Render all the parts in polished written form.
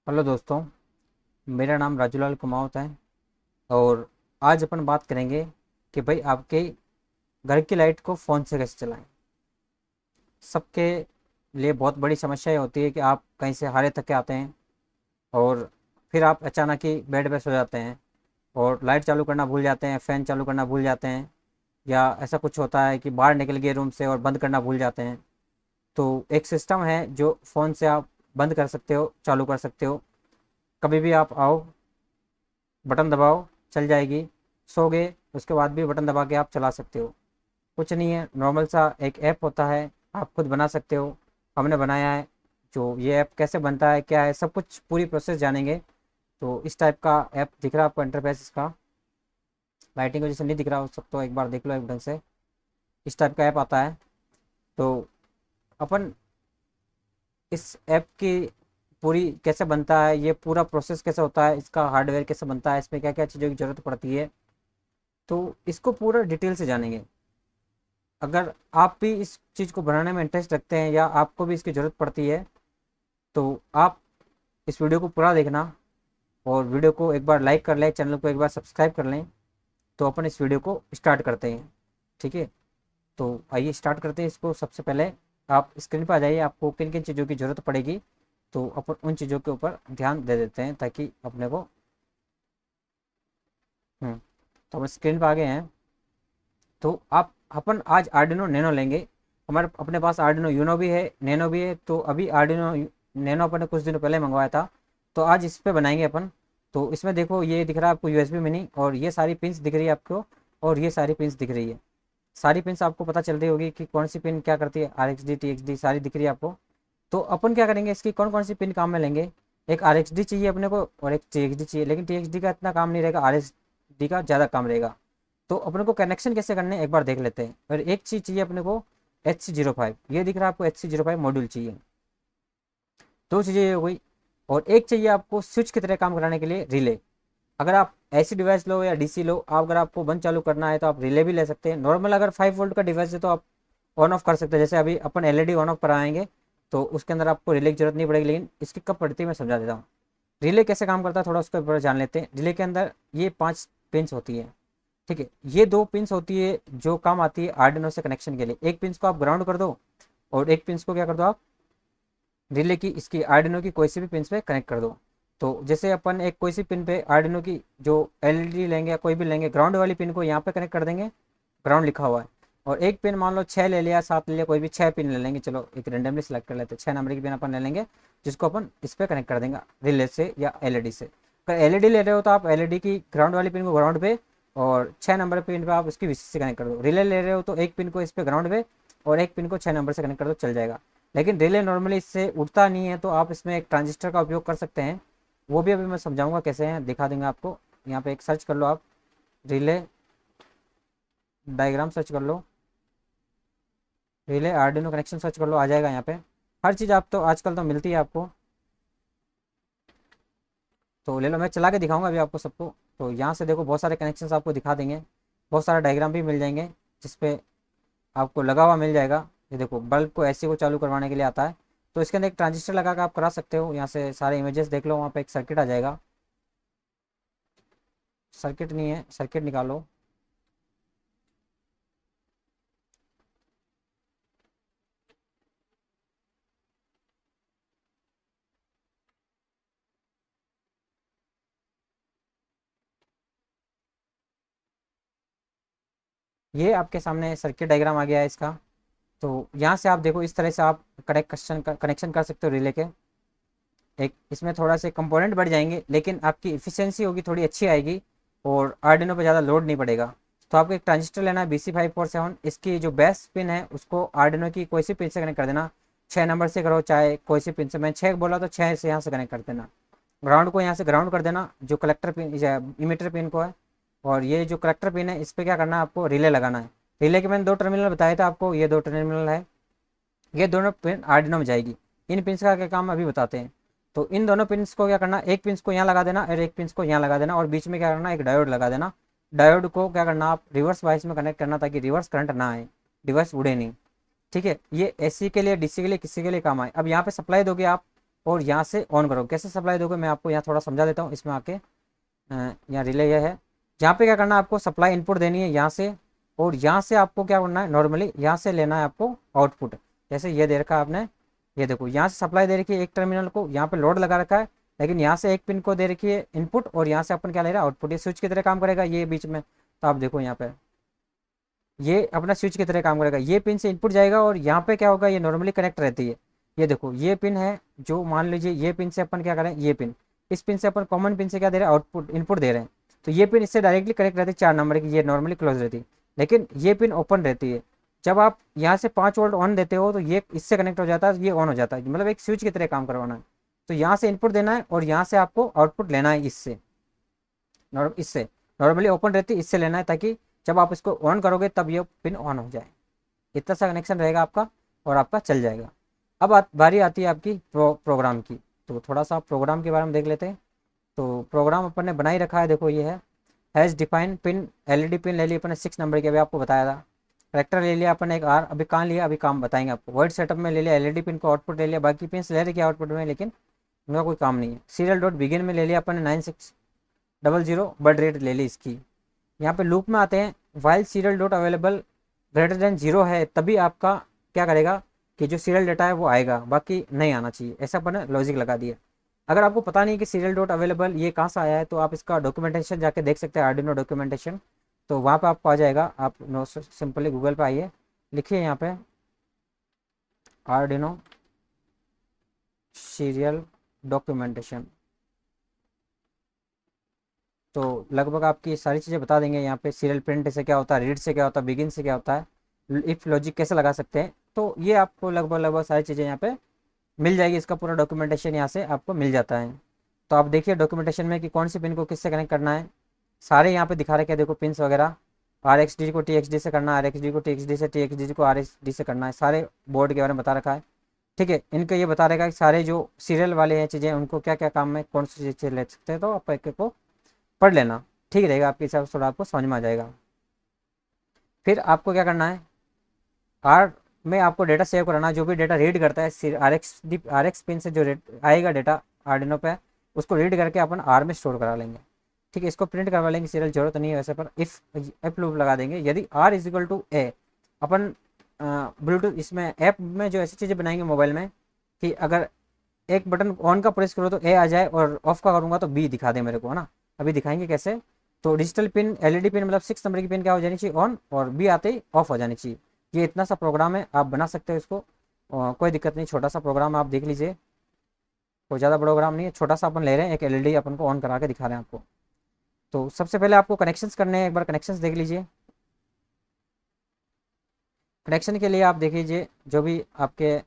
Hello दोस्तों। मेरा नाम राजूलाल कुमावत है। और आज अपन बात करेंगे कि भाई आपके घर की लाइट को फ़ोन से कैसे चलाएं। सबके लिए बहुत बड़ी समस्या ये होती है कि आप कहीं से हारे थके आते हैं और फिर आप अचानक ही बेड पे सो जाते हैं और लाइट चालू करना भूल जाते हैं, फ़ैन चालू करना भूल जाते हैं, या ऐसा कुछ होता है कि बाहर निकल गए रूम से और बंद करना भूल जाते हैं। तो एक सिस्टम है जो फ़ोन से आप बंद कर सकते हो, चालू कर सकते हो। कभी भी आप आओ, बटन दबाओ, चल जाएगी। सो गए उसके बाद भी बटन दबा के आप चला सकते हो। कुछ नहीं है, नॉर्मल सा एक ऐप होता है, आप खुद बना सकते हो। हमने बनाया है। जो ये ऐप कैसे बनता है, क्या है, सब कुछ पूरी प्रोसेस जानेंगे। तो इस टाइप का ऐप दिख रहा है आपको, इंटरफेस इसका। लाइटिंग की वजह से नहीं दिख रहा हो सब, तो एक बार देख लो एक ढंग से। इस टाइप का ऐप आता है। तो अपन इस ऐप की पूरी कैसे बनता है, ये पूरा प्रोसेस कैसे होता है, इसका हार्डवेयर कैसे बनता है, इसमें क्या क्या चीज़ों की ज़रूरत पड़ती है, तो इसको पूरा डिटेल से जानेंगे। अगर आप भी इस चीज़ को बनाने में इंटरेस्ट रखते हैं या आपको भी इसकी ज़रूरत पड़ती है, तो आप इस वीडियो को पूरा देखना। और वीडियो को एक बार लाइक कर लें, चैनल को एक बार सब्सक्राइब कर लें। तो अपन इस वीडियो को स्टार्ट करते हैं। ठीक है, तो आइए स्टार्ट करते हैं इसको। सबसे पहले आप स्क्रीन पर आ जाइए, आपको किन किन चीज़ों की ज़रूरत पड़ेगी, तो अपन उन चीज़ों के ऊपर ध्यान दे देते हैं ताकि अपने को। तो हम स्क्रीन पर आ गए हैं। तो आप अपन आज आर्डिनो नैनो लेंगे। हमारे अपने पास आर्डिनो यूनो भी है, नैनो भी है। तो अभी आर्डिनो नैनो अपन ने कुछ दिनों पहले मंगवाया था, तो आज इस पे बनाएंगे अपन। तो इसमें देखो, ये दिख रहा है आपको यूएसबी मिनी, और ये सारी पिंस दिख रही है आपको, और ये सारी पिंस दिख रही है। सारी पिंस आपको पता चल रही होगी कि कौन सी पिन क्या करती है। R X D, T X D सारी दिख रही है आपको। तो अपन क्या करेंगे, इसकी कौन कौन सी पिन काम में लेंगे। एक आर एक्स डी चाहिए अपने को और एक टी एक्स डी चाहिए, लेकिन टी एक्स डी का इतना काम नहीं रहेगा, आर एक्स डी का ज़्यादा काम रहेगा। तो अपने को कनेक्शन कैसे करने हैं एक बार देख लेते हैं। और एक चीज़ चाहिए अपने को, HC05, ये दिख रहा है आपको, HC05 मॉड्यूल चाहिए। दो चीज़ें ये हो गई। और एक चाहिए आपको स्विच की तरह काम कराने के लिए रिले। अगर आप ऐसी डिवाइस लो या डीसी लो, आप अगर आपको बंद चालू करना है तो आप रिले भी ले सकते हैं। नॉर्मल अगर 5 वोल्ट का डिवाइस है तो आप ऑन ऑफ कर सकते हैं। जैसे अभी अपन एलईडी ऑन ऑफ कराएंगे तो उसके अंदर आपको रिले की जरूरत नहीं पड़ेगी, लेकिन इसकी कब पड़ती है मैं समझा देता हूँ। रिले कैसे काम करता है थोड़ा उसके ऊपर जान लेते हैं। रिले के अंदर ये 5 पिंस होती है। ठीक है, ये 2 पिंस होती है जो काम आती है आर्डिनो से कनेक्शन के लिए। एक पिंस को आप ग्राउंड कर दो और एक पिंस को क्या कर दो आप रिले की, इसकी आर्डिनो की कोई सी भी पिंस पे कनेक्ट कर दो। तो जैसे अपन एक कोई सी पिन पे आर्डिनो की जो एलईडी लेंगे या कोई भी लेंगे, ग्राउंड वाली पिन को यहाँ पे कनेक्ट कर देंगे, ग्राउंड लिखा हुआ है। और एक पिन मान लो 6 ले लिया, 7 ले लिया, कोई भी 6 पिन ले लेंगे। चलो एक रेंडमली सिलेक्ट कर लेते हैं, 6 नंबर की पिन अपन ले लेंगे, जिसको अपन इस पर कनेक्ट कर देंगे रिले से या एलईडी से। अगर एलईडी ले रहे हो तो आप एलईडी की ग्राउंड वाली पिन को ग्राउंड पे, और 6 नंबर पिन पे आप उसकी वीसीसी से कनेक्ट कर दो। रिले ले रहे हो तो एक पिन को इस पे ग्राउंड पे और एक पिन को 6 नंबर से कनेक्ट कर दो, चल जाएगा। लेकिन रिले नॉर्मली इससे उठता नहीं है, तो आप इसमें एक ट्रांजिस्टर का उपयोग कर सकते हैं। वो भी अभी मैं समझाऊंगा कैसे हैं, दिखा देंगे आपको। यहाँ पे एक सर्च कर लो आप, रिले डायग्राम सर्च कर लो, रिले आर्डिनो कनेक्शन सर्च कर लो, आ जाएगा यहाँ पे। हर चीज़ आप तो आजकल तो मिलती है आपको। तो ले लो, मैं चला के दिखाऊंगा अभी आपको सबको। तो यहाँ से देखो, बहुत सारे कनेक्शंस आपको दिखा देंगे, बहुत सारा डायग्राम भी मिल जाएंगे जिसपे आपको लगा हुआ मिल जाएगा। ये देखो, बल्ब को ऐसे को चालू करवाने के लिए आता है। तो इसके अंदर एक ट्रांजिस्टर लगा कर आप करा सकते हो। यहाँ से सारे इमेजेस देख लो, वहाँ पे एक सर्किट आ जाएगा। सर्किट नहीं है, सर्किट निकालो। ये आपके सामने सर्किट डायग्राम आ गया है इसका। तो यहाँ से आप देखो, इस तरह से आप कनेक्शन कर सकते हो रिले के। एक इसमें थोड़ा से कंपोनेंट बढ़ जाएंगे, लेकिन आपकी इफिशियंसी होगी थोड़ी अच्छी आएगी, और आर्डिनो पे ज़्यादा लोड नहीं पड़ेगा। तो आपको एक ट्रांजिस्टर लेना है BC547। इसकी जो बेस पिन है उसको आर्डिनो की कोई सी पिन से कनेक्ट कर देना। 6 नंबर से करो चाहे कोई सी पिन से, मैं 6 बोला तो 6 से यहाँ से कनेक्ट कर देना। ग्राउंड को यहाँ से ग्राउंड कर देना, जो कलेक्टर पिन इमीटर पिन को है। और ये जो कलेक्टर पिन है, इस पर क्या करना है, आपको रिले लगाना है। रिले के मैंने 2 टर्मिनल बताए थे आपको, ये 2 टर्मिनल है। ये दोनों पिन आर्डिनो में जाएगी। इन पिन्स का क्या काम अभी बताते हैं। तो इन दोनों पिन्स को क्या करना, एक पिन्स को यहाँ लगा देना और एक पिन्स को यहाँ लगा देना, और बीच में क्या करना, एक डायोड लगा देना। डायोड को क्या करना, आप रिवर्स वाइस में कनेक्ट करना ताकि रिवर्स करंट ना आए, डिवाइस उड़े नहीं। ठीक है, ये एसी के लिए, डीसी के लिए, किसी के लिए काम आए। अब यहाँ पे सप्लाई दोगे आप, और यहाँ से ऑन करोगे। कैसे सप्लाई दोगे मैं आपको यहाँ थोड़ा समझा देता हूँ। इसमें आके यहाँ रिले ये है, यहाँ पे क्या करना है आपको, सप्लाई इनपुट देनी है यहाँ से, और यहाँ से आपको क्या करना है, नॉर्मली यहाँ से लेना है आपको आउटपुट। जैसे ये दे रखा है आपने, ये देखो यहाँ से सप्लाई दे रखी है एक टर्मिनल को, यहाँ पे लोड लगा रखा है, लेकिन यहाँ से एक पिन को दे रखी है इनपुट, और यहाँ से अपन क्या ले रहा है, आउटपुट। ये स्विच की तरह काम करेगा ये बीच में। तो आप देखो यहाँ पे ये अपना स्विच की तरह काम करेगा, ये पिन से इनपुट जाएगा और यहाँ पे क्या होगा, ये नॉर्मली कनेक्ट रहती है। ये देखो ये पिन है, जो मान लीजिए ये पिन से अपन क्या करें, ये पिन, इस पिन से अपन कॉमन पिन से क्या दे रहे हैं, आउटपुट इनपुट दे रहे हैं। तो ये पिन इससे डायरेक्टली कनेक्ट रहती है 4 नंबर की, ये नॉर्मली क्लोज रहती है, लेकिन ये पिन ओपन रहती है। जब आप यहाँ से 5 वोल्ट ऑन देते हो तो ये इससे कनेक्ट हो जाता है, ये ऑन हो जाता है, मतलब एक स्विच की तरह काम करवाना है। तो यहाँ से इनपुट देना है और यहाँ से आपको आउटपुट लेना है इससे, इससे नॉर्मली ओपन रहती है, इससे लेना है, ताकि जब आप इसको ऑन करोगे तब ये पिन ऑन हो जाए। इतना सा कनेक्शन रहेगा आपका और आपका चल जाएगा। अब बारी आती है आपकी प्रोग्राम की। तो थोड़ा सा प्रोग्राम के बारे में देख लेते हैं। तो प्रोग्राम अपन ने बना ही रखा है, देखो ये है has define pin, LED pin ले ली अपन ने 6 नंबर की, अभी आपको बताया था। करेक्टर ले लिया अपन ने एक आर, अभी कहाँ लिया अभी काम बताएंगे आपको। वर्ड सेटअप में ले लिया एलईडी पिन को, आउटपुट ले लिया, बाकी पिन ले रखी आउटपुट में, लेकिन उनका कोई काम नहीं है। सीरियल डॉट बिगिन में ले लिया अपन ने 9600 बर्ड रेट ले ली इसकी। यहाँ पे लूप में आते हैं, while serial dot available greater than 0 है तभी आपका क्या करेगा कि जो सीरियल डाटा है वो आएगा, बाकी नहीं आना चाहिए, ऐसा अपन ने लॉजिक लगा दिया। अगर आपको पता नहीं कि सीरियल डॉट अवेलेबल ये कहाँ से आया है, तो आप इसका डॉक्यूमेंटेशन जाके देख सकते हैं, आर्डिनो डॉक्यूमेंटेशन। तो वहाँ पे आपको आ जाएगा, आप सिंपली गूगल पे आइए, लिखिए यहाँ पे आर्डिनो सीरियल डॉक्यूमेंटेशन, तो लगभग आपकी सारी चीज़ें बता देंगे। यहाँ पे सीरियल प्रिंट से क्या होता है, रीड से क्या होता है, बिगिन से क्या होता है, इफ लॉजिक कैसे लगा सकते हैं, तो ये आपको लगभग सारी चीज़ें यहाँ पे मिल जाएगी। इसका पूरा डॉक्यूमेंटेशन यहाँ से आपको मिल जाता है। तो आप देखिए डॉक्यूमेंटेशन में कि कौन सी पिन को किससे कनेक्ट करना है, सारे यहाँ पे दिखा रखे हैं, देखो पिन्स वगैरह। आर एक्स डी को टी एक्स डी से करना है, आर एक्स डी को टी एक्स डी से, टी एक्स डी को आर एक्स डी से करना है, सारे बोर्ड के बारे में बता रखा है। ठीक है, इनका ये बता रहेगा कि सारे जो सीरियल वाले हैं चीज़ें, उनको क्या क्या काम में कौन सी चीज़ें ले सकते हैं। तो आप एक एक को पढ़ लेना, ठीक रहेगा, आपके हिसाब से थोड़ा आपको समझ में आ जाएगा। फिर आपको क्या करना है, आर में आपको डेटा सेव कराना, जो भी डेटा रीड करता है आर एक्स पिन से जो आएगा डेटा आर्डिनो पे, उसको रीड करके अपन आर में स्टोर करा लेंगे। ठीक है, इसको प्रिंट करवा लेंगे, सीरियल जरूरत नहीं है वैसे, पर इफ लूप लगा देंगे। यदि R is equal to A, अपन ब्लूटूथ इसमें ऐप में जो ऐसी चीज़ें बनाएंगे मोबाइल में कि अगर एक बटन ऑन का प्रेस करो तो ए आ जाए, और ऑफ का करूँगा तो बी दिखा दे मेरे को, है ना। अभी दिखाएंगे कैसे। तो डिजिटल पिन, एलईडी पिन मतलब 6 नंबर की पिन क्या हो जानी चाहिए, ऑन, और बी आते ही ऑफ हो जानी चाहिए। ये इतना सा प्रोग्राम है, आप बना सकते हो इसको, कोई दिक्कत नहीं। छोटा सा प्रोग्राम आप देख लीजिए, कोई ज़्यादा प्रोग्राम नहीं है, छोटा सा अपन ले रहे हैं, एक एलईडी अपन को ऑन करा के दिखा रहे हैं आपको। तो सबसे पहले आपको कनेक्शंस करने हैं, एक बार कनेक्शंस देख लीजिए। कनेक्शन के लिए आप देख लीजिए, जो भी आपके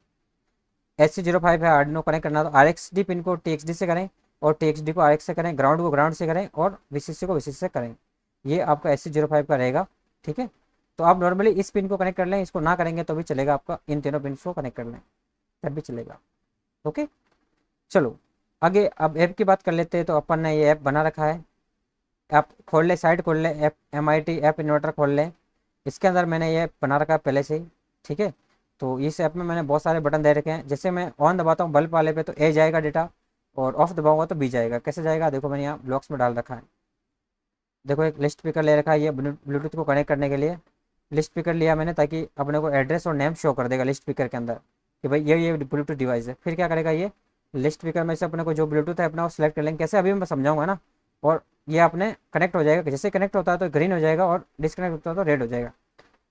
HC05 है आर्डिनो कनेक्ट करना, तो RxD पिन को TXD से करें, और TXD को RX से करें, ग्राउंड को ग्राउंड से करें, और VCC को VCC से करें। ये आपका HC05 का रहेगा। ठीक है, तो आप नॉर्मली इस पिन को कनेक्ट कर लें, इसको ना करेंगे तो भी चलेगा, आपका इन तीनों पिन को कनेक्ट कर लें तब भी चलेगा। ओके, चलो आगे अब ऐप की बात कर लेते हैं। तो अपन ने ये ऐप बना रखा है, आप खोल ले, साइट खोल ले, ऐप MIT ऐप इन्वर्टर खोल लें। इसके अंदर मैंने ये बना रखा है पहले से ही। ठीक है, तो इस ऐप में मैंने बहुत सारे बटन दे रखे हैं। जैसे मैं ऑन दबाता हूँ बल्ब वाले पे तो ए जाएगा डेटा, और ऑफ दबाऊंगा तो बी जाएगा। कैसे जाएगा देखो, मैंने यहाँ ब्लॉक्स में डाल रखा है। देखो एक लिस्ट पिकर ले रखा है, ये ब्लूटूथ को कनेक्ट करने के लिए लिस्ट पिकर लिया मैंने, ताकि अपने को एड्रेस और नेम शो कर देगा लिस्ट पिकर के अंदर कि भाई ये ब्लूटूथ डिवाइस है। फिर क्या करेगा, ये लिस्ट पिकर में से अपने को जो ब्लूटूथ है अपना वो सिलेक्ट कर लेंगे। कैसे अभी मैं समझाऊंगा ना, और ये अपने कनेक्ट हो जाएगा। जैसे कनेक्ट होता है तो ग्रीन हो जाएगा, और डिस्कनेक्ट होता है तो रेड हो जाएगा।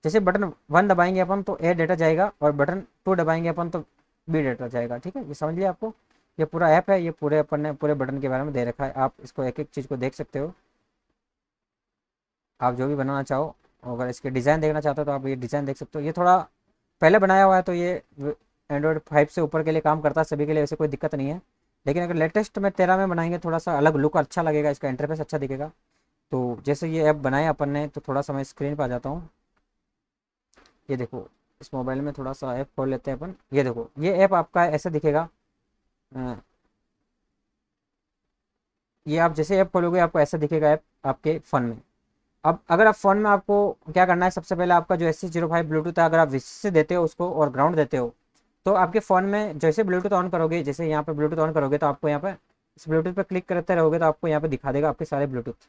जैसे बटन 1 दबाएंगे अपन तो ए डेटा जाएगा, और बटन 2 दबाएंगे अपन तो बी डेटा जाएगा। ठीक है, ये समझ लिया आपको। ये पूरा ऐप है, ये पूरे अपन ने पूरे बटन के बारे में दे रखा है। आप इसको एक एक चीज़ को देख सकते हो, आप जो भी बनाना चाहो। अगर इसके डिज़ाइन देखना चाहते हो तो आप ये डिज़ाइन देख सकते हो। ये थोड़ा पहले बनाया हुआ है, तो ये एंड्रॉयड 5 से ऊपर के लिए काम करता है सभी के लिए, वैसे कोई दिक्कत नहीं है। लेकिन अगर लेटेस्ट में 13 में बनाएंगे, थोड़ा सा अलग लुक अच्छा लगेगा, इसका इंटरफेस अच्छा दिखेगा। तो जैसे ये ऐप बनाया अपन ने, तो थोड़ा सा मैं स्क्रीन पर आ जाता हूँ। ये देखो, इस मोबाइल में थोड़ा सा ऐप खोल लेते हैं अपन। ये देखो, ये ऐप आपका ऐसे दिखेगा। अ, ये आप जैसे ऐप खोलोगे आपको ऐसा दिखेगा ऐप आपके फ़ोन में। अब अगर आप फ़ोन में, आपको क्या करना है, सबसे पहले आपका जो HC05 ब्लूटूथ है, अगर आप VCC से देते हो उसको और ग्राउंड देते हो, तो आपके फ़ोन में जैसे ब्लूटूथ ऑन करोगे, जैसे यहाँ पे ब्लूटूथ ऑन करोगे तो आपको यहाँ पे इस ब्लूटूथ पे क्लिक करते रहोगे तो आपको यहाँ पे दिखा देगा आपके सारे ब्लूटूथ।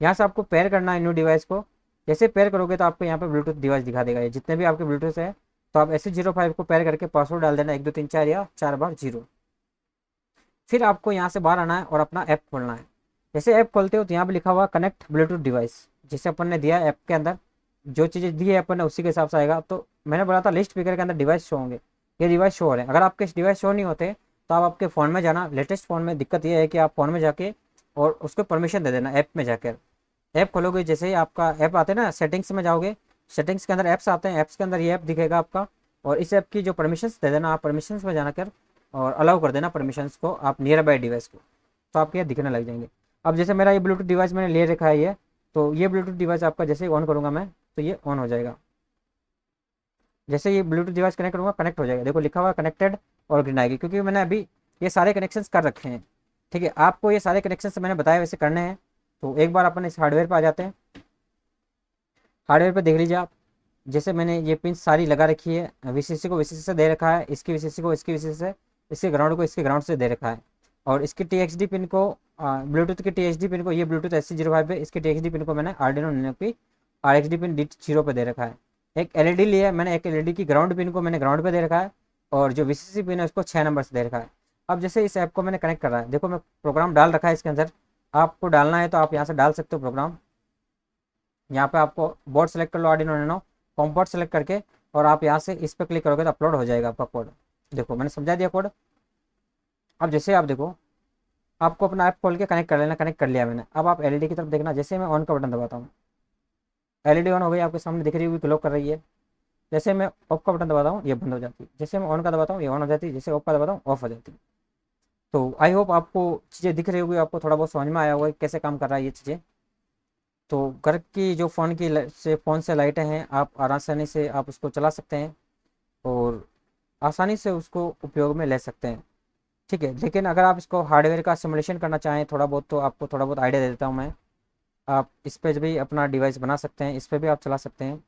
यहाँ से आपको पेयर करना है न्यू डिवाइस को। जैसे पेयर करोगे तो आपको यहाँ पे ब्लूटूथ डिवाइस दिखा देगा, ये जितने भी आपके ब्लूटूथ है। तो आप ऐसे 05 को पेयर करके पासवर्ड डाल देना 1 2 3 4 या 4 बार 0। फिर आपको यहाँ से बाहर आना है और अपना ऐप खोलना है। जैसे ऐप खोलते हो तो यहाँ पे लिखा हुआ कनेक्ट ब्लूटूथ डिवाइस, जैसे अपन ने दिया ऐप के अंदर जो चीज़ें दी है अपन ने उसी के हिसाब से आएगा। तो मैंने बोला था लिस्ट स्पीकर के अंदर डिवाइस शो होंगे, ये डिवाइस शो हो रहे हैं। अगर आपके डिवाइस शो नहीं होते तो आप आपके फ़ोन में जाना। लेटेस्ट फ़ोन में दिक्कत ये है कि आप फ़ोन में जाके और उसको परमिशन दे देना ऐप में जाकर। ऐप खोलोगे, जैसे ही आपका ऐप आते हैं ना, सेटिंग्स में जाओगे, सेटिंग्स के अंदर ऐप्स आते हैं, ऐप्स के अंदर ये ऐप दिखेगा आपका। और इस ऐप की जो परमिशंस दे देना, आप परमिशंस में जाना कर और अलाउ कर देना परमिशंस को आप नियर बाय डिवाइस को, तो आपके यहाँ दिखने लग जाएंगे। अब जैसे मेरा ये ब्लूटूथ डिवाइस मैंने ले रखा है ये, तो ये ब्लूटूथ डिवाइस आपका जैसे ही ऑन करूँगा मैं तो ये ऑन हो जाएगा। जैसे ये ब्लूटूथ डिवाइस कनेक्ट करूँगा कनेक्ट हो जाएगा, देखो लिखा हुआ कनेक्टेड और ग्रीन आएगी, क्योंकि मैंने अभी ये सारे कनेक्शंस कर रखे हैं। ठीक है, आपको ये सारे कनेक्शंस मैंने बताया वैसे करने हैं। तो एक बार अपन इस हार्डवेयर पर आ जाते हैं। हार्डवेयर पे देख लीजिए आप, जैसे मैंने ये पिन सारी लगा रखी है, वीसीसी को वीसीसी से दे रखा है, इसकी वीसीसी को इसकी वीसीसी से, इसके ग्राउंड को इसके ग्राउंड से दे रखा है। और इसकी टीएक्सडी पिन को ब्लूटूथ की टीएक्सडी पिन को, ये ब्लूटूथ SC05 पे, इसकी टीएक्सडी पिन को मैंने आर्डिनो यूनो की RxD पिन D0 पे दे रखा है। एक एलईडी लिया है मैंने, एक एलईडी की ग्राउंड पिन को मैंने ग्राउंड पे दे रखा है, और जो वीसीसी पिन है उसको 6 नंबर से दे रखा है। अब जैसे इस ऐप को मैंने कनेक्ट करा है, देखो मैं प्रोग्राम डाल रखा है इसके अंदर। आपको डालना है तो आप यहाँ से डाल सकते हो प्रोग्राम। यहाँ पे आपको बोर्ड सेलेक्ट कर लो, Arduino Uno COM port select करके, और आप यहाँ से इस पर क्लिक करोगे तो अपलोड हो जाएगा आपका कोड। देखो मैंने समझा दिया कोड। अब जैसे आप देखो, आपको अपना ऐप खोल के कनेक्ट कर लेना, कनेक्ट कर लिया मैंने। अब आप एलईडी की तरफ देखना, जैसे मैं ऑन का बटन दबाता हूँ एलईडी ऑन हो गई, आपके सामने दिख रही हुई ग्लो कर रही है। जैसे मैं ऑफ का बटन दबाता हूँ ये बंद हो जाती है, जैसे मैं ऑन का दबाता हूँ ये ऑन हो जाती है, जैसे ऑफ का दबाता हूँ ऑफ हो जाती है। तो आई होप आपको चीज़ें दिख रही होगी, आपको थोड़ा बहुत समझ में आया होगा कि कैसे काम कर रहा है ये चीज़ें। तो घर की जो फ़ोन की से फ़ोन से लाइटें हैं, आप आसानी से आप उसको चला सकते हैं और आसानी से उसको उपयोग में ले सकते हैं। ठीक है, लेकिन अगर आप इसको हार्डवेयर का सिमुलेशन करना चाहें थोड़ा बहुत, तो आपको थोड़ा बहुत आइडिया दे देता हूँ मैं। आप इस पे भी अपना डिवाइस बना सकते हैं, इस पे भी आप चला सकते हैं।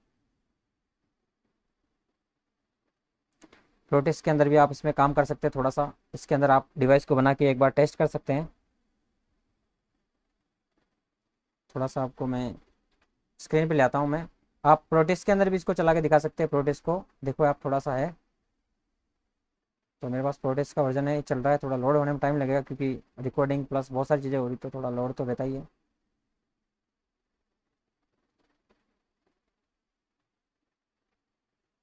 प्रोटेस्ट के अंदर भी आप इसमें काम कर सकते हैं थोड़ा सा, इसके अंदर आप डिवाइस को बना के एक बार टेस्ट कर सकते हैं। थोड़ा सा आपको मैं स्क्रीन पे ले आता हूँ मैं। आप प्रोटेस्ट के अंदर भी इसको चला के दिखा सकते हैं, प्रोटेस्ट को देखो आप थोड़ा सा है। तो मेरे पास प्रोटेस्ट का वर्जन है, चल रहा है, थोड़ा लोड होने में टाइम लगेगा क्योंकि रिकॉर्डिंग प्लस बहुत सारी चीज़ें हो रही, तो थोड़ा लोड तो रहता ही है।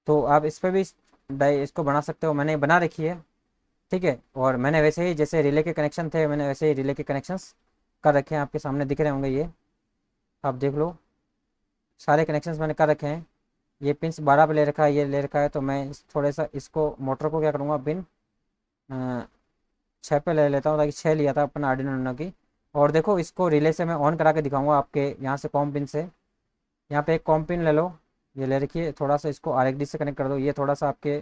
तो आप इस पर भी इसको बना सकते हो, मैंने बना रखी है। ठीक है, और मैंने वैसे ही जैसे रिले के कनेक्शन थे, मैंने वैसे ही रिले के कनेक्शंस कर रखे हैं, आपके सामने दिख रहे होंगे ये, आप देख लो। सारे कनेक्शंस मैंने कर रखे हैं। ये पिंस 12 पे ले रखा है, ये ले रखा है, तो मैं थोड़े सा इसको मोटर को क्या करूँगा, पिन 6 पे ले लेता हूँ, ताकि 6 लिया था अपन आर्डिनो यूनो की। और देखो इसको रिले से मैं ऑन करा के दिखाऊंगा आपके यहाँ से कॉम पिन से। यहाँ पे एक कॉम पिन ले लो, ये ले रखिए, थोड़ा सा इसको RxD से कनेक्ट कर दो, ये थोड़ा सा आपके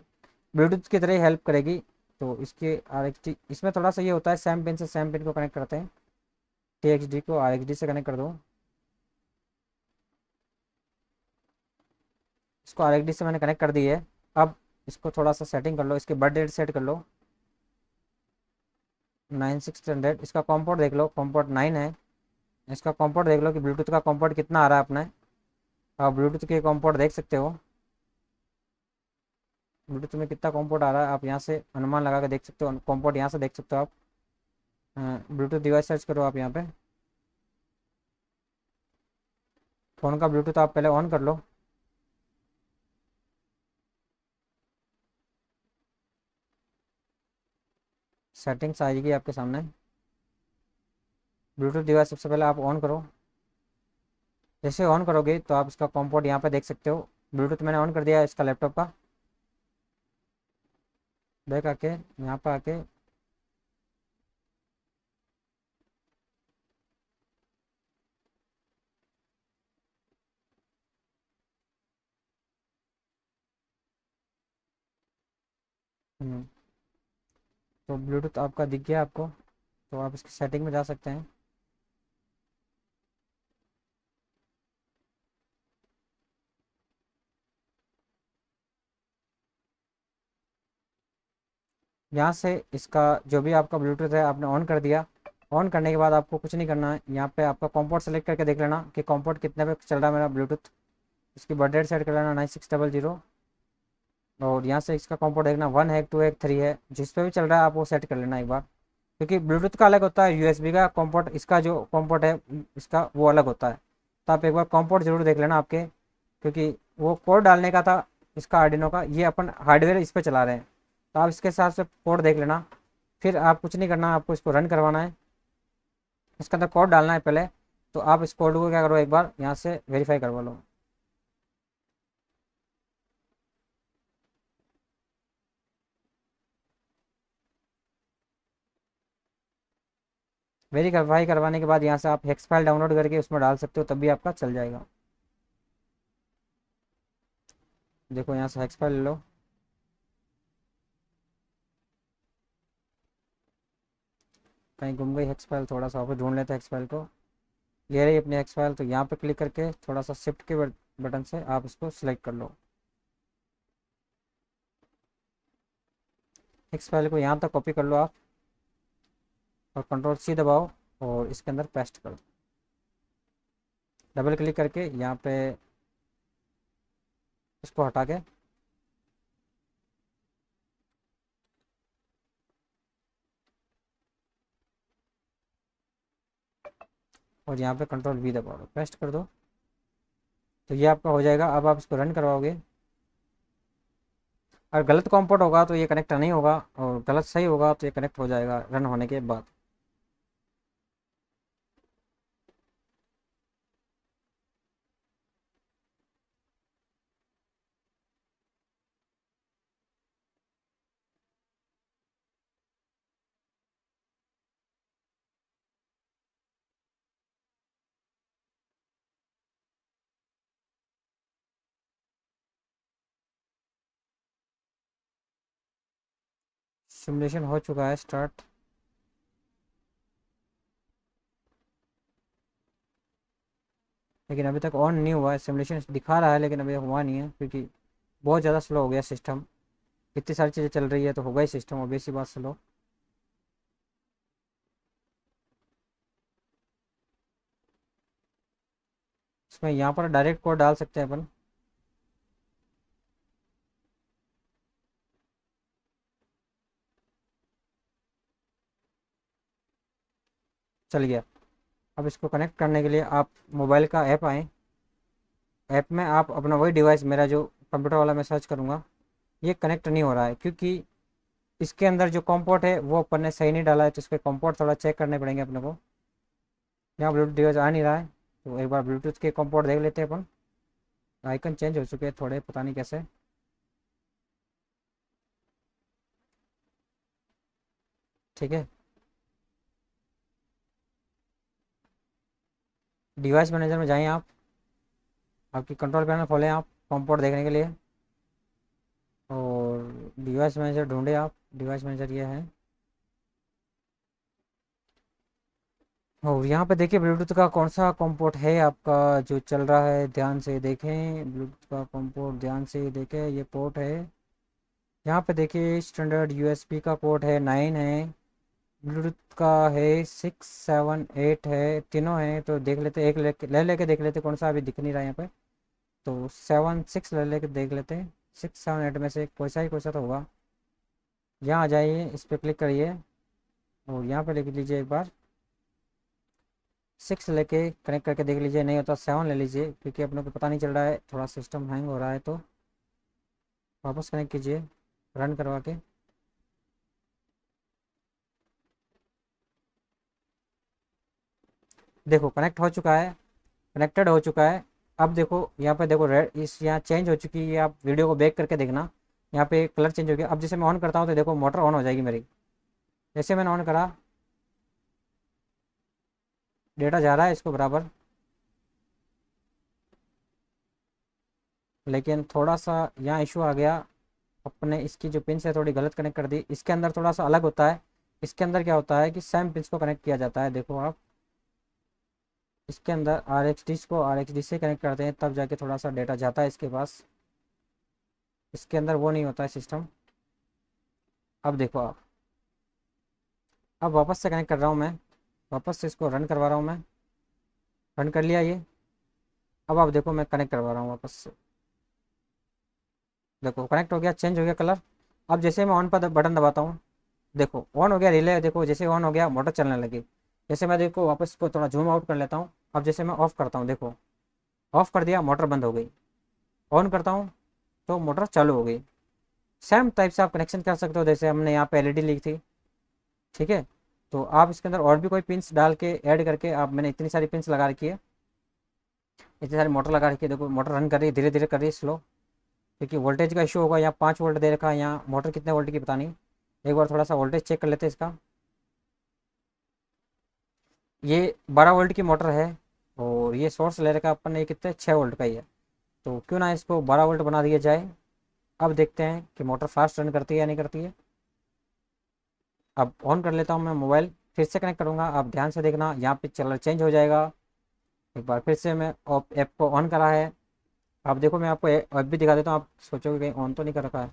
ब्लूटूथ की तरह ही हेल्प करेगी। तो इसके RxD इसमें थोड़ा सा ये होता है, सेम पिन से सेम पिन को कनेक्ट करते हैं, TXD को RxD से कनेक्ट कर दो। इसको RxD से मैंने कनेक्ट कर दी है। अब इसको थोड़ा सा सेटिंग कर लो, इसकी बर्थ डेट सेट कर लो 9600। इसका कॉम पोर्ट देख लो, कॉम पोर्ट 9 है। इसका कॉम पोर्ट देख लो कि ब्लूटूथ का कॉम पोर्ट कितना आ रहा है अपने। आप ब्लूटूथ के कॉम पोर्ट देख सकते हो, ब्लूटूथ में कितना कॉम पोर्ट आ रहा है, आप यहाँ से अनुमान लगा के देख सकते हो, कॉम पोर्ट यहाँ से देख सकते हो आप। ब्लूटूथ डिवाइस सर्च करो आप यहाँ पे, फ़ोन का ब्लूटूथ आप पहले ऑन कर लो। सेटिंग्स आएगी आपके सामने, ब्लूटूथ डिवाइस सबसे पहले आप ऑन करो। जैसे ऑन करोगे तो आप इसका कॉम पोर्ट यहाँ पे देख सकते हो। ब्लूटूथ मैंने ऑन कर दिया है इसका लैपटॉप का। बैक आके यहाँ पे आके हम्म, तो ब्लूटूथ आपका दिख गया आपको, तो आप इसकी सेटिंग में जा सकते हैं। यहाँ से इसका जो भी आपका ब्लूटूथ है आपने ऑन कर दिया। ऑन करने के बाद आपको कुछ नहीं करना है, यहाँ पे आपका कॉम्पोर्ट सेलेक्ट करके देख लेना कि कॉम्पोर्ट कितने पे चल रहा है मेरा ब्लूटूथ। इसकी बर्थ रेट सेट कर लेना 9600। और यहाँ से इसका कॉम्पोर्ट देखना 1 है 2 है 3 है, जिस पे भी चल रहा है आप वो सेट कर लेना एक बार। क्योंकि ब्लूटूथ का अलग होता है, यूएसबी का कॉम्पोर्ट, इसका जो कॉम्पोर्ट है इसका वो अलग होता है। तो आप एक बार कॉम्पोर्ट जरूर देख लेना आपके, क्योंकि वो कोड डालने का था इसका आर्डिनो का, ये अपन हार्डवेयर इस पर चला रहे हैं। तो आप इसके हिसाब से कोड देख लेना। फिर आप कुछ नहीं करना, आपको इसको रन करवाना है। इसके अंदर कोड डालना है पहले। तो आप इस कोड को क्या करो, एक बार यहाँ से वेरीफाई करवा लो। वेरीफाई करवाने के बाद यहाँ से आप हेक्स फाइल डाउनलोड करके उसमें डाल सकते हो, तब भी आपका चल जाएगा। देखो यहाँ से हेक्स फाइल ले लो। कहीं गुम गई हेक्स फाइल, थोड़ा सा और ढूंढ लेते हैं हेक्स फाइल को। ये रही अपनी हेक्स फाइल। तो यहाँ पे क्लिक करके थोड़ा सा शिफ्ट के बटन से आप इसको सिलेक्ट कर लो। हेक्स फाइल को यहाँ तक कॉपी कर लो आप, और कंट्रोल सी दबाओ और इसके अंदर पेस्ट कर दो। डबल क्लिक करके यहाँ पे इसको हटा के और यहाँ पे कंट्रोल वी दबा दो, पेस्ट कर दो। तो ये आपका हो जाएगा। अब आप इसको रन करवाओगे। अगर गलत कॉम्पोर्ट होगा तो ये कनेक्ट नहीं होगा, और गलत सही होगा तो ये कनेक्ट हो जाएगा रन होने के बाद। सिमुलेशन हो चुका है स्टार्ट। लेकिन अभी तक ऑन नहीं हुआ है, सिमुलेशन दिखा रहा है लेकिन अभी हुआ नहीं है, क्योंकि बहुत ज़्यादा स्लो हो गया सिस्टम। इतनी सारी चीज़ें चल रही है तो होगा ही सिस्टम, ऑब्वियस सी बात स्लो। इसमें यहाँ पर डायरेक्ट कोड डाल सकते हैं अपन। चल गया। अब इसको कनेक्ट करने के लिए आप मोबाइल का ऐप आए। ऐप में आप अपना वही डिवाइस, मेरा जो कंप्यूटर वाला मैं सर्च करूँगा, ये कनेक्ट नहीं हो रहा है क्योंकि इसके अंदर जो कॉम्पोर्ट है वो अपन ने सही नहीं डाला है। तो इसके कॉम्पोर्ट थोड़ा चेक करने पड़ेंगे अपने को। यहाँ ब्लूटूथ डिवाइस आ नहीं रहा है, तो एक बार ब्लूटूथ के कॉम्पोर्ट देख लेते हैं अपन। आइकन चेंज हो चुके हैं थोड़े, पता नहीं कैसे। ठीक है, डिवाइस मैनेजर में जाएँ आप। आपकी कंट्रोल पैनल खोलें आप कॉम्पोर्ट देखने के लिए, और डिवाइस मैनेजर ढूंढे आप। डिवाइस मैनेजर ये है। और यहाँ पे देखिए ब्लूटूथ का कौन सा कॉम्पोर्ट है आपका जो चल रहा है, ध्यान से देखें। ब्लूटूथ का कॉम्पोर्ट ध्यान से देखें, ये पोर्ट है। यहाँ पे देखिए स्टैंडर्ड यूएसबी का पोर्ट है 9 है। ब्लूटूथ का है 6 7 8 है, तीनों है। तो देख लेते, एक ले लेके देख लेते कौन सा, अभी दिख नहीं रहा है यहाँ पे। तो 7 6 ले लेके देख लेते हैं। 6 7 8 में से कोई सा ही कोई सा तो होगा। यहाँ आ जाइए, इस पर क्लिक करिए और यहाँ पे लिख लीजिए एक बार 6 लेके कनेक्ट करके देख लीजिए। नहीं होता 7 ले लीजिए, क्योंकि अपने को पता नहीं चल रहा है, थोड़ा सिस्टम हैंग हो रहा है। तो वापस कनेक्ट कीजिए रन करवा के। देखो कनेक्ट हो चुका है, कनेक्टेड हो चुका है। अब देखो यहाँ पे देखो रेड, इस यहाँ चेंज हो चुकी है। आप वीडियो को बैक करके देखना, यहाँ पे कलर चेंज हो गया। अब जैसे मैं ऑन करता हूँ तो देखो मोटर ऑन हो जाएगी मेरी। जैसे मैंने ऑन करा, डेटा जा रहा है इसको बराबर। लेकिन थोड़ा सा यहाँ इशू आ गया, अपने इसकी जो पिन है थोड़ी गलत कनेक्ट कर दी। इसके अंदर थोड़ा सा अलग होता है। इसके अंदर क्या होता है कि सेम पिन को कनेक्ट किया जाता है। देखो आप, इसके अंदर आर एक्स डी को आर एक्स डी से कनेक्ट करते हैं, तब जाके थोड़ा सा डेटा जाता है इसके पास। इसके अंदर वो नहीं होता है सिस्टम। अब देखो आप, अब वापस से कनेक्ट कर रहा हूँ मैं, वापस से इसको रन करवा रहा हूँ मैं, रन कर लिया ये। अब आप देखो मैं कनेक्ट करवा रहा हूँ वापस से, देखो कनेक्ट हो गया, चेंज हो गया कलर। अब जैसे मैं ऑन पर बटन दबाता हूँ, देखो ऑन हो गया रिले, देखो जैसे ऑन हो गया मोटर चलने लगी। जैसे मैं देखो वापस को थोड़ा जूम आउट कर लेता हूँ, अब जैसे मैं ऑफ करता हूँ, देखो ऑफ कर दिया मोटर बंद हो गई, ऑन करता हूँ तो मोटर चालू हो गई। सेम टाइप से आप कनेक्शन कर सकते हो, जैसे हमने यहाँ पे एलईडी ली थी, ठीक है। तो आप इसके अंदर और भी कोई पिंस डाल के ऐड करके, आप, मैंने इतनी सारी पिंस लगा रखी है, इतनी सारी मोटर लगा रखी है, देखो मोटर रन कर रही है, धीरे धीरे कर रही है स्लो, क्योंकि वोल्टेज का इशू होगा। यहाँ 5 वोल्ट दे रखा है, यहाँ मोटर कितने वोल्ट की पता नहीं। एक बार थोड़ा सा वोल्टेज चेक कर लेते हैं इसका। ये 12 वोल्ट की मोटर है, और ये सोर्स ले रखा है अपन ने, कितने 6 वोल्ट का ही है। तो क्यों ना इसको 12 वोल्ट बना दिया जाए। अब देखते हैं कि मोटर फास्ट रन करती है या नहीं करती है। अब ऑन कर लेता हूँ मैं मोबाइल, फिर से कनेक्ट करूँगा, आप ध्यान से देखना, यहाँ पे कलर चेंज हो जाएगा। एक बार फिर से मैं ऐप को ऑन करा है, आप देखो मैं आपको ऐप भी दिखा देता हूँ, आप सोचोगे कहीं ऑन तो नहीं कर रखा है।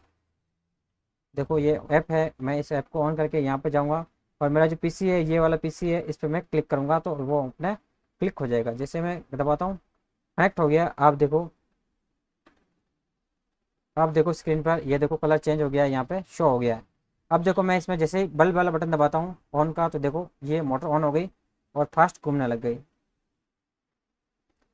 देखो ये ऐप है, मैं इस ऐप को ऑन करके यहाँ पे जाऊँगा, और मेरा जो पीसी है, ये वाला पीसी है, इस पर मैं क्लिक करूँगा तो वो अपने क्लिक हो जाएगा। जैसे मैं दबाता हूँ, कनेक्ट हो गया। आप देखो, आप देखो स्क्रीन पर, ये देखो कलर चेंज हो गया है, यहाँ पे शो हो गया है। अब देखो मैं इसमें जैसे ही बल्ब वाला बटन दबाता हूँ ऑन का, तो देखो ये मोटर ऑन हो गई और फास्ट घूमने लग गई।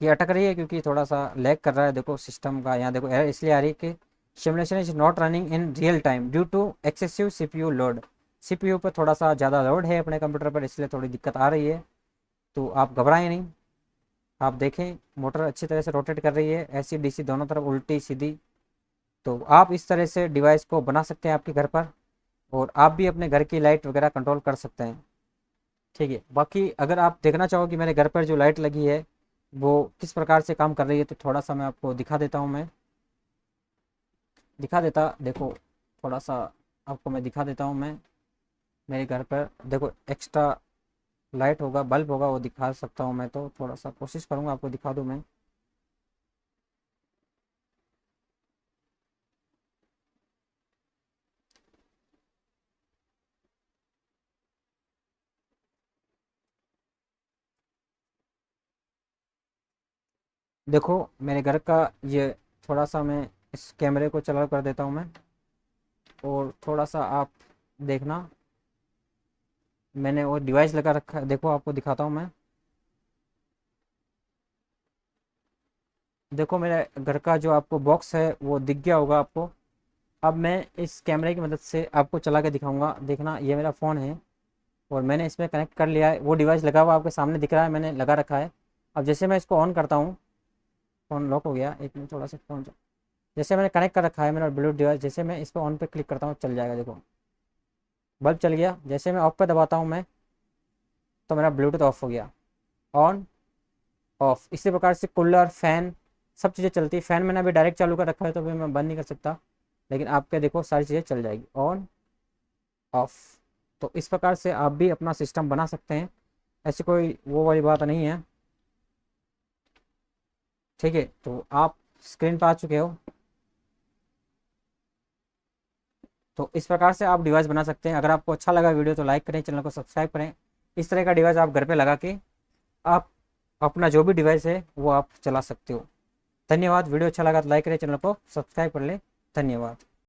ये अटक रही है क्योंकि थोड़ा सा लैग कर रहा है, देखो सिस्टम का, यहाँ देखो एरर इसलिए आ रही है कि simulation is not running in real time due to excessive CPU load. CPU पर थोड़ा सा ज़्यादा लोड है अपने कंप्यूटर पर, इसलिए थोड़ी दिक्कत आ रही है। तो आप घबराएं नहीं, आप देखें मोटर अच्छी तरह से रोटेट कर रही है, ऐसी डीसी दोनों तरफ, उल्टी सीधी। तो आप इस तरह से डिवाइस को बना सकते हैं आपके घर पर, और आप भी अपने घर की लाइट वगैरह कंट्रोल कर सकते हैं, ठीक है। बाकी अगर आप देखना चाहो कि मेरे घर पर जो लाइट लगी है वो किस प्रकार से काम कर रही है, तो थोड़ा सा मैं आपको दिखा देता हूँ, मैं दिखा देता, देखो थोड़ा सा आपको मैं दिखा देता हूँ। मैं मेरे घर पर देखो एक्स्ट्रा लाइट होगा, बल्ब होगा, वो दिखा सकता हूँ मैं, तो थोड़ा सा कोशिश करूँगा आपको दिखा दूँ मैं। देखो मेरे घर का ये, थोड़ा सा मैं इस कैमरे को चला कर देता हूँ मैं, और थोड़ा सा आप देखना, मैंने वो डिवाइस लगा रखा है, देखो आपको दिखाता हूँ मैं। देखो मेरे घर का जो आपको बॉक्स है वो दिख गया होगा आपको। अब मैं इस कैमरे की मदद से आपको चला के दिखाऊंगा, देखना ये मेरा फ़ोन है, और मैंने इसमें कनेक्ट कर लिया है, वो डिवाइस लगा हुआ आपके सामने दिख रहा है, मैंने लगा रखा है। अब जैसे मैं इसको ऑन करता हूँ, फ़ोन लॉक हो गया, एक मिनट थोड़ा सा फ़ोन, जैसे मैंने कनेक्ट कर रखा है मेरा ब्लूटूथ डिवाइस, जैसे मैं इस पर ऑन पे क्लिक करता हूँ चल जाएगा, देखो बल्ब चल गया। जैसे मैं ऑफ पे दबाता हूँ मैं, तो मेरा ब्लूटूथ ऑफ हो गया, ऑन ऑफ। इसी प्रकार से कूलर, फैन, सब चीज़ें चलती है। फ़ैन मैंने अभी डायरेक्ट चालू कर रखा है तो अभी मैं बंद नहीं कर सकता, लेकिन आपके देखो सारी चीज़ें चल जाएगी, ऑन ऑफ। तो इस प्रकार से आप भी अपना सिस्टम बना सकते हैं, ऐसी कोई वो वाली बात नहीं है, ठीक है। तो आप स्क्रीन पर आ चुके हो, तो इस प्रकार से आप डिवाइस बना सकते हैं। अगर आपको अच्छा लगा वीडियो तो लाइक करें, चैनल को सब्सक्राइब करें। इस तरह का डिवाइस आप घर पे लगा के आप अपना जो भी डिवाइस है वो आप चला सकते हो। धन्यवाद। वीडियो अच्छा लगा तो लाइक करें, चैनल को सब्सक्राइब कर लें। धन्यवाद।